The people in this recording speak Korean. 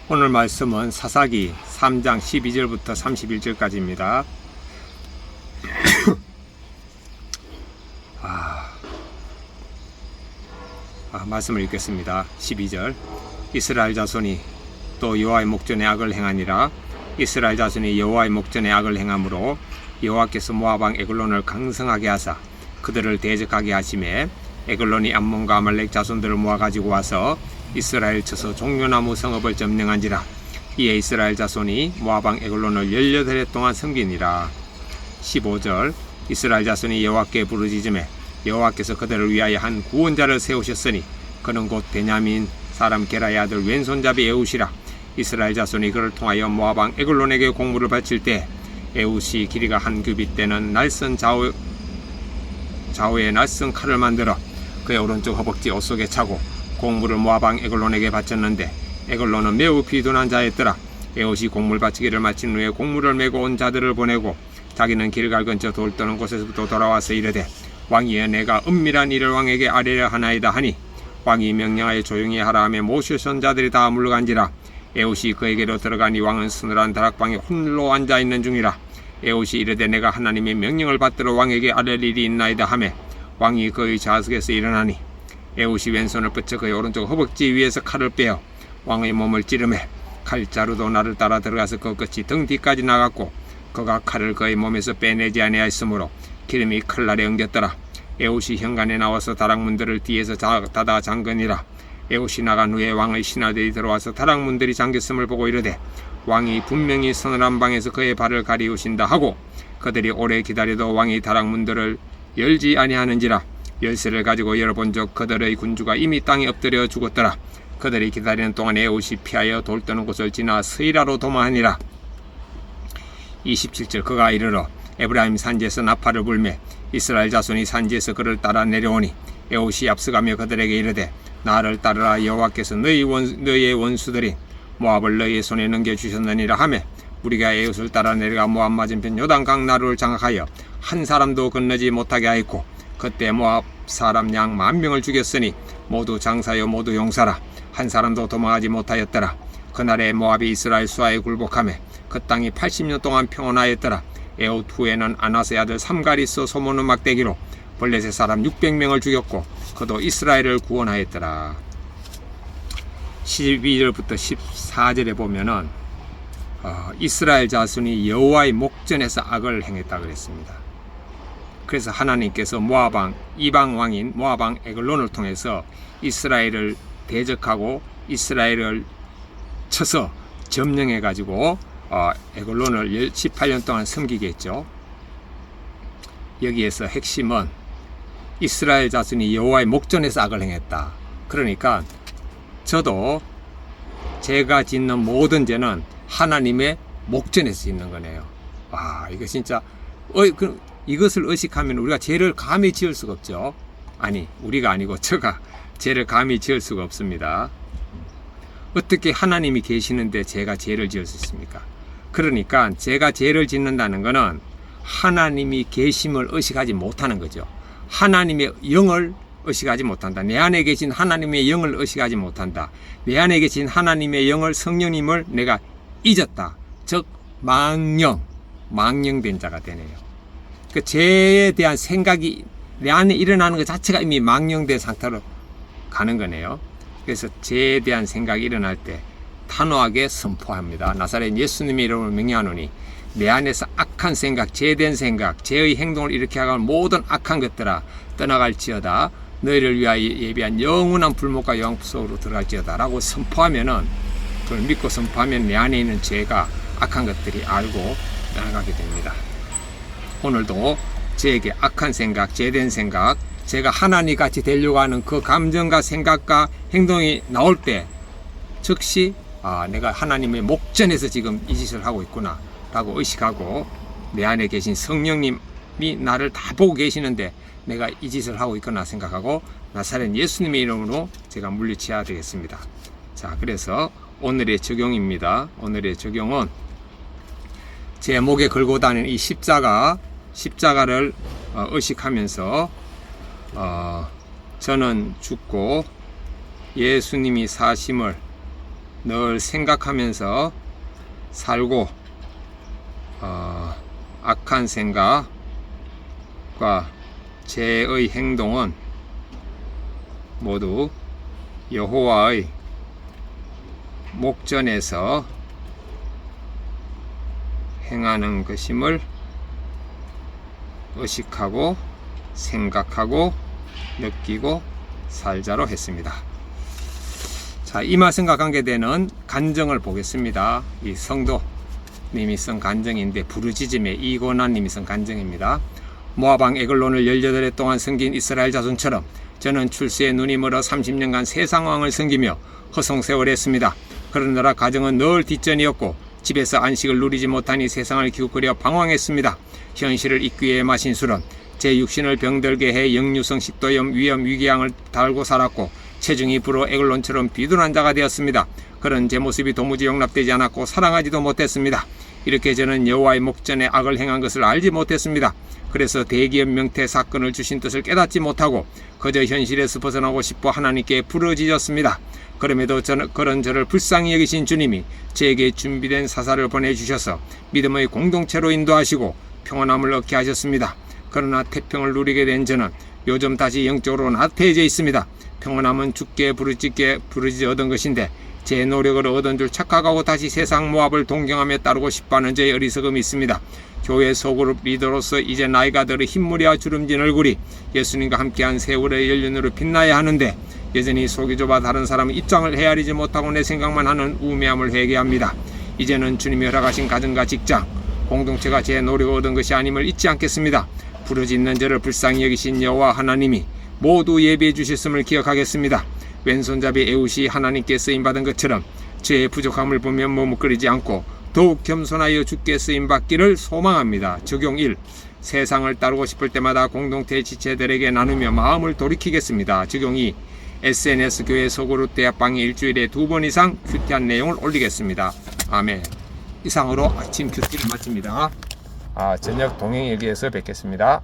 오늘 말씀은 사사기 3장 12절부터 31절까지입니다. 말씀을 읽겠습니다. 12절. 이스라엘 자손이 또 여호와의 목전에 악을 행하니라. 이스라엘 자손이 여호와의 목전에 악을 행함으로 여호와께서 모압 왕 에글론을 강성하게 하사 그들을 대적하게 하심에 에글론이 암몬과 아말렉 자손들을 모아가지고 와서 이스라엘 쳐서 종려나무 성읍을 점령한지라. 이에 이스라엘 자손이 모압 왕 에글론을 18해 동안 섬기니라. 15절. 이스라엘 자손이 여호와께 부르짖음에 여호와께서 그들을 위하여 한 구원자를 세우셨으니 그는 곧 베냐민 사람 게라의 아들 왼손잡이 에웃이라. 이스라엘 자손이 그를 통하여 모압 왕 에글론에게 공물을 바칠 때 에웃이 길이가 한 규빗 되는 날선 좌우에 날선 칼을 만들어 그의 오른쪽 허벅지 옷 속에 차고 공물을 모압 왕 에글론에게 바쳤는데 에글론은 매우 비둔한 자였더라. 에웃이 공물 바치기를 마친 후에 공물을 메고 온 자들을 보내고 자기는 길갈 근처 돌 떠는 곳에서부터 돌아와서 이르되 왕이여 내가 은밀한 일을 왕에게 아뢰려 하나이다 하니 왕이 명령하여 조용히 하라 하며 모세 선자들이 다 물러간지라. 에웃이 그에게로 들어가니 왕은 서늘한 다락방에 홀로 앉아있는 중이라. 에웃이 이르되 내가 하나님의 명령을 받들어 왕에게 아뢰 일이 있나이다 하며 왕이 그의 좌석에서 일어나니 에웃이 왼손을 뻗쳐 그의 오른쪽 허벅지 위에서 칼을 빼어 왕의 몸을 찌르매 칼자루도 나를 따라 들어가서 그 끝이 등 뒤까지 나갔고 그가 칼을 그의 몸에서 빼내지 아니하였으므로 기름이 칼날에 엉겼더라. 에웃이 현관에 나와서 다락문들을 뒤에서 닫아 잠그니라. 에웃이 나간 후에 왕의 신하들이 들어와서 다락문들이 잠겼음을 보고 이르되 왕이 분명히 서늘한 방에서 그의 발을 가리우신다 하고 그들이 오래 기다려도 왕이 다락문들을 열지 아니하는지라. 열쇠를 가지고 열어본즉 그들의 군주가 이미 땅에 엎드려 죽었더라. 그들이 기다리는 동안 에웃이 피하여 돌 떠는 곳을 지나 스이라로 도망하니라. 27절. 그가 이르러 에브라임 산지에서 나팔을 불매 이스라엘 자손이 산지에서 그를 따라 내려오니 에웃이 앞서가며 그들에게 이르되 나를 따르라. 여호와께서 너희의 원수들인 모압을 너희의 손에 넘겨주셨느니라 하며 우리가 에웃을 따라 내려가 모압 맞은편 요단강 나루를 장악하여 한 사람도 건너지 못하게 하였고 그때 모압 사람 양 10,000명을 죽였으니 모두 장사여 모두 용사라. 한 사람도 도망하지 못하였더라. 그날에 모압이 이스라엘 수하에 굴복하며 그 땅이 80년 동안 평온하였더라. 에웃 후에는 아나스의 아들 삼가리스 소모는 막대기로 블레셋 사람 600명을 죽였고 그도 이스라엘을 구원하였더라. 12절부터 14절에 보면은 이스라엘 자손이 여호와의 목전에서 악을 행했다 그랬습니다. 그래서 하나님께서 모압 왕 이방 왕인 모압 왕 에글론을 통해서 이스라엘을 대적하고 이스라엘을 쳐서 점령해 가지고 에글론을 18년 동안 섬기게 했죠. 여기에서 핵심은 이스라엘 자손이 여호와의 목전에서 악을 행했다. 그러니까 저도 제가 짓는 모든 죄는 하나님의 목전에서 짓는 거네요. 이거 진짜 이것을 의식하면 우리가 죄를 감히 지을 수가 없죠. 아니, 우리가 아니고 제가 죄를 감히 지을 수가 없습니다. 어떻게 하나님이 계시는데 제가 죄를 지을 수 있습니까? 그러니까 제가 죄를 짓는다는 것은 하나님이 계심을 의식하지 못하는 거죠. 하나님의 영을 의식하지 못한다. 내 안에 계신 하나님의 영을 의식하지 못한다. 내 안에 계신 하나님의 영을 성령님을 내가 잊었다. 즉 망령된 자가 되네요. 그 죄에 대한 생각이 내 안에 일어나는 것 자체가 이미 망령된 상태로 가는 거네요. 그래서 죄에 대한 생각이 일어날 때 단호하게 선포합니다. 나사렛 예수님의 이름으로 명령하노니 내 안에서 악한 생각, 죄된 생각, 죄의 행동을 일으켜 가는 모든 악한 것들아 떠나갈지어다. 너희를 위하여 예비한 영원한 불못과 영광 속으로 들어갈지어다 라고 선포하면은, 그걸 믿고 선포하면 내 안에 있는 죄가 악한 것들이 알고 떠나가게 됩니다. 오늘도 저에게 악한 생각, 죄된 생각, 제가 하나님 같이 되려고 하는 그 감정과 생각과 행동이 나올 때 즉시 내가 하나님의 목전에서 지금 이 짓을 하고 있구나 라고 의식하고 내 안에 계신 성령님이 나를 다 보고 계시는데 내가 이 짓을 하고 있구나 생각하고 나사렛 예수님의 이름으로 제가 물리쳐야 되겠습니다. 자, 그래서 오늘의 적용입니다. 오늘의 적용은 제 목에 걸고 다니는 이 십자가를 의식하면서 저는 죽고 예수님이 사심을 늘 생각하면서 살고 악한 생각과 죄의 행동은 모두 여호와의 목전에서 행하는 것임을 의식하고 생각하고 느끼고 살자로 했습니다. 자, 이 말씀과 관계되는 간증을 보겠습니다. 이 성도님이 쓴 간증인데 부르짖음의 이고난님이 쓴 간증입니다. 모압 왕 에글론을 18해 동안 섬긴 이스라엘 자손처럼 저는 출세에 눈이 멀어 30년간 세상 왕을 섬기며 허송세월을 했습니다. 그러느라 가정은 늘 뒷전이었고 집에서 안식을 누리지 못하니 세상을 기웃거려 방황했습니다. 현실을 잊기 위해 마신 술은 제 육신을 병들게 해 역류성 식도염 위험 위궤양을 달고 살았고 체중이 불어 에글론처럼 비둔한 자가 되었습니다. 그런 제 모습이 도무지 용납되지 않았고 사랑하지도 못했습니다. 이렇게 저는 여호와의 목전에 악을 행한 것을 알지 못했습니다. 그래서 대기업 명태 사건을 주신 뜻을 깨닫지 못하고 그저 현실에서 벗어나고 싶어 하나님께 부르짖었습니다. 그럼에도 그런 저를 불쌍히 여기신 주님이 제게 준비된 사사를 보내주셔서 믿음의 공동체로 인도하시고 평안함을 얻게 하셨습니다. 그러나 태평을 누리게 된 저는 요즘 다시 영적으로 나태해져 있습니다. 평안함은 주께 부르짖어 얻은 것인데 제 노력으로 얻은 줄 착각하고 다시 세상 모압을 동경하며 따르고 싶어하는 저의 어리석음이 있습니다. 교회 소그룹 리더로서 이제 나이가 들어 흰머리와 주름진 얼굴이 예수님과 함께한 세월의 연륜으로 빛나야 하는데 여전히 속이 좁아 다른 사람의 입장을 헤아리지 못하고 내 생각만 하는 우매함을 회개합니다. 이제는 주님이 허락하신 가정과 직장, 공동체가 제 노력을 얻은 것이 아님을 잊지 않겠습니다. 부르짖는 저를 불쌍히 여기신 여호와 하나님이 모두 예비해 주셨음을 기억하겠습니다. 왼손잡이 에웃이 하나님께 쓰임받은 것처럼 저의 부족함을 보면 머뭇거리지 않고 더욱 겸손하여 주께 쓰임받기를 소망합니다. 적용 1. 세상을 따르고 싶을 때마다 공동체 지체들에게 나누며 마음을 돌이키겠습니다. 적용 2. SNS 교회 소그룹 대합방에 일주일에 2번 이상 큐티한 내용을 올리겠습니다. 아멘. 이상으로 아침 큐티를 마칩니다. 저녁 동행일기에서 뵙겠습니다.